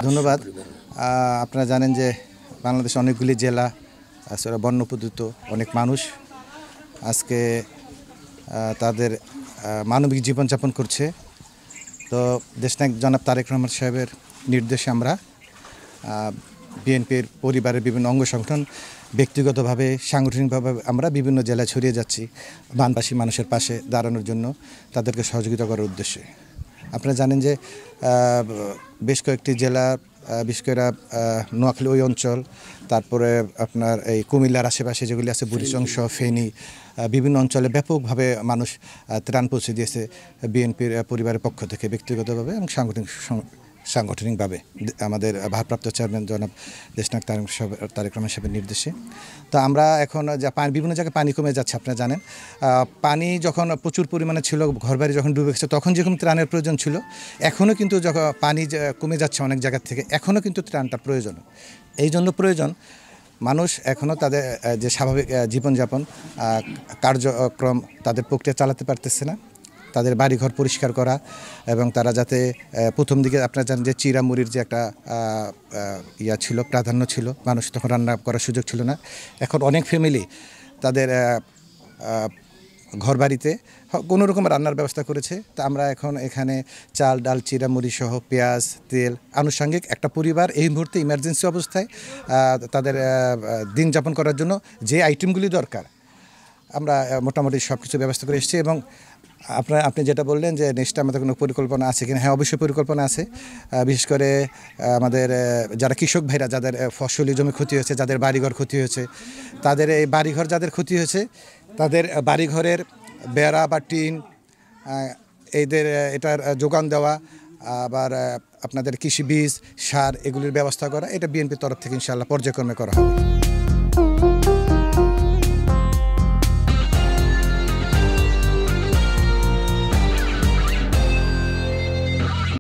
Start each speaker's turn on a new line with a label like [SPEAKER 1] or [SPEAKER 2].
[SPEAKER 1] ধন্যবাদ। আপনারা জানেন যে বাংলাদেশে অনেকগুলি জেলা বন্য উপদ্রুত অনেক মানুষ আজকে তাদের মানবিক জীবনযাপন করছে। তো দেশনায়ক জনাব তারেক রহমান সাহেবের নির্দেশে আমরা বিএনপির পরিবারের বিভিন্ন অঙ্গ সংগঠন ব্যক্তিগতভাবে সাংগঠনিকভাবে আমরা বিভিন্ন জেলায় ছড়িয়ে যাচ্ছি বানবাসী মানুষের পাশে দাঁড়ানোর জন্য, তাদেরকে সহযোগিতা করার উদ্দেশ্যে। আপনারা জানেন যে বেশ কয়েকটি জেলা, বিশেষ করে নোয়াখালী ওই অঞ্চল, তারপরে আপনার এই কুমিল্লার আশেপাশে যেগুলি আছে বুড়িচংস, ফেনী, বিভিন্ন অঞ্চলে ব্যাপকভাবে মানুষ ত্রাণ পৌঁছে দিয়েছে বিএনপির পরিবারের পক্ষ থেকে ব্যক্তিগতভাবে এবং সাংগঠনিকভাবে আমাদের ভারপ্রাপ্ত চেয়ারম্যান জনাব দেশনায়ক তারেক রহমান সাহেবের নির্দেশে। তো আমরা এখন বিভিন্ন জায়গায় পানি কমে যাচ্ছে। আপনারা জানেন পানি যখন প্রচুর পরিমাণে ছিল, ঘরবাড়ি যখন ডুবে গেছে, তখন যেরকম ত্রাণের প্রয়োজন ছিল, এখনও কিন্তু যখন পানি কমে যাচ্ছে অনেক জায়গা থেকে, এখনও কিন্তু ত্রাণটা প্রয়োজন। এই জন্য প্রয়োজন মানুষ এখনও তাদের যে স্বাভাবিক জীবনযাপন কার্যক্রম তাদের প্রক্রিয়া চালাতে পারতেছে না, তাদের বাড়িঘর পরিষ্কার করা এবং তারা যাতে প্রথম দিকে আপনারা জানেন যে চিরামুড়ির যে একটা ছিল, প্রাধান্য ছিল, মানুষ তখন রান্না করার সুযোগ ছিল না। এখন অনেক ফ্যামিলি তাদের ঘর বাড়িতে কোনো রকম রান্নার ব্যবস্থা করেছে। তা আমরা এখন এখানে চাল, ডাল, চিরামুড়ি সহ পেঁয়াজ, তেল, আনুষঙ্গিক একটা পরিবার এই মুহূর্তে ইমার্জেন্সি অবস্থায় তাদের দিন যাপন করার জন্য যে আইটেমগুলি দরকার আমরা মোটামুটি সব কিছু ব্যবস্থা করে এসেছি। এবং আপনি যেটা বললেন যে নেক্সট আমাদের কোনো পরিকল্পনা আছে কিনা, হ্যাঁ অবশ্যই পরিকল্পনা আছে। বিশেষ করে আমাদের যারা কৃষক ভাইরা, যাদের ফসলি জমি ক্ষতি হয়েছে, যাদের বাড়িঘর ক্ষতি হয়েছে, তাদের এই বাড়িঘর যাদের ক্ষতি হয়েছে তাদের বাড়িঘরের বেড়া বা টিন এটার যোগান দেওয়া, আবার আপনাদের কৃষি বীজ, সার এগুলির ব্যবস্থা করা, এটা বিএনপির তরফ থেকে ইনশাআল্লাহ পর্যায়ক্রমে করা হবে।